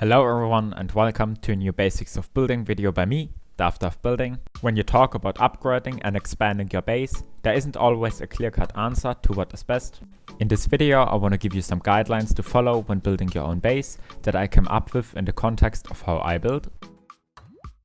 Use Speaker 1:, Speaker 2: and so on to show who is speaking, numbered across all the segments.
Speaker 1: Hello everyone and welcome to a new Basics of Building video by me, DavDav Building. When you talk about upgrading and expanding your base, there isn't always a clear-cut answer to what is best. In this video I want to give you some guidelines to follow when building your own base that I came up with in the context of how I build.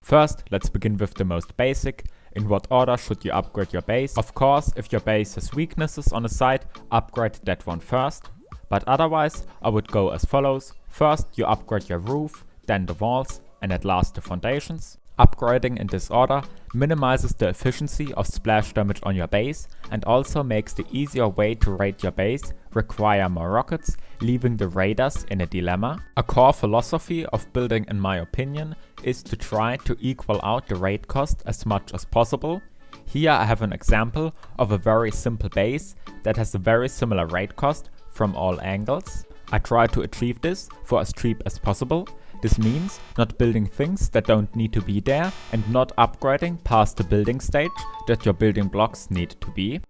Speaker 1: First, let's begin with the most basic. In what order should you upgrade your base? Of course, if your base has weaknesses on the side, upgrade that one first. But otherwise, I would go as follows. First, you upgrade your roof, then the walls, and at last the foundations. Upgrading in this order minimizes the efficiency of splash damage on your base and also makes the easier way to raid your base require more rockets, leaving the raiders in a dilemma. A core philosophy of building, in my opinion, is to try to equal out the raid cost as much as possible. Here I have an example of a very simple base that has a very similar raid cost from all angles. I try to achieve this for as cheap as possible. This means not building things that don't need to be there and not upgrading past the building stage that your building blocks need to be.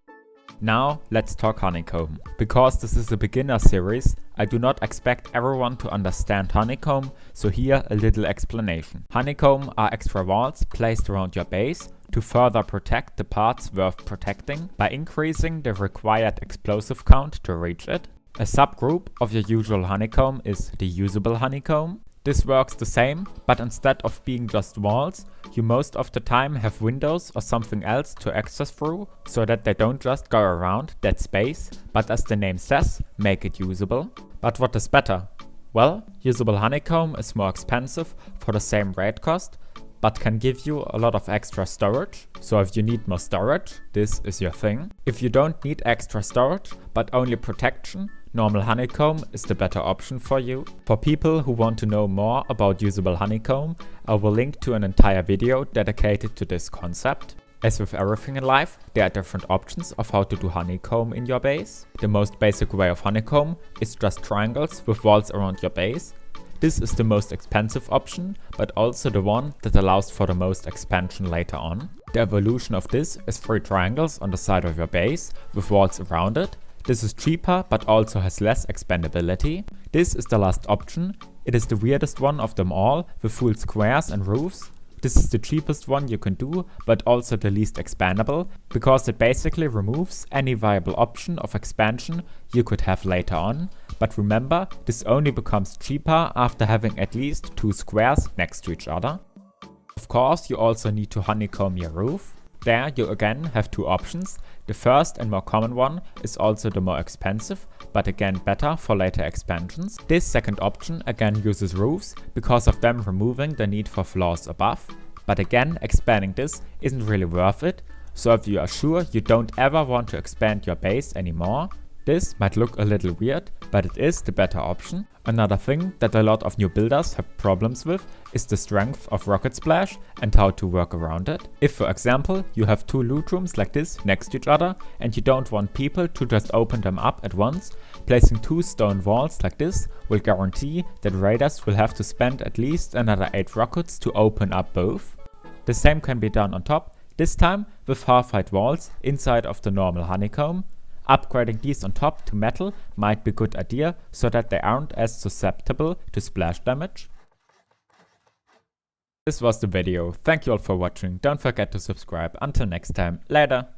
Speaker 1: Now let's talk Honeycomb. Because this is a beginner series, I do not expect everyone to understand Honeycomb, so here a little explanation. Honeycomb are extra walls placed around your base to further protect the parts worth protecting by increasing the required explosive count to reach it. A subgroup of your usual honeycomb is the usable honeycomb. This works the same, but instead of being just walls, you most of the time have windows or something else to access through, so that they don't just go around that space, but as the name says, make it usable. But what is better? Well, usable honeycomb is more expensive for the same raid cost, but can give you a lot of extra storage. So if you need more storage, this is your thing. If you don't need extra storage, but only protection, normal honeycomb is the better option for you. For people who want to know more about usable honeycomb, I will link to an entire video dedicated to this concept. As with everything in life, there are different options of how to do honeycomb in your base. The most basic way of honeycomb is just triangles with walls around your base. This is the most expensive option, but also the one that allows for the most expansion later on. The evolution of this is 3 triangles on the side of your base with walls around it. This is cheaper but also has less expandability. This is the last option. It is the weirdest one of them all with full squares and roofs. This is the cheapest one you can do, but also the least expandable, because it basically removes any viable option of expansion you could have later on. But remember, this only becomes cheaper after having at least 2 squares next to each other. Of course, you also need to honeycomb your roof. There you again have 2 options. The first and more common one is also the more expensive, but again better for later expansions. This second option again uses roofs because of them removing the need for floors above. But again, expanding this isn't really worth it, so if you are sure you don't ever want to expand your base anymore, this might look a little weird, but it is the better option. Another thing that a lot of new builders have problems with is the strength of rocket splash and how to work around it. If, for example, you have 2 loot rooms like this next to each other and you don't want people to just open them up at once, placing 2 stone walls like this will guarantee that raiders will have to spend at least another 8 rockets to open up both. The same can be done on top, this time with half-height walls inside of the normal honeycomb. Upgrading these on top to metal might be a good idea so that they aren't as susceptible to splash damage. This was the video. Thank you all for watching. Don't forget to subscribe. Until next time, later.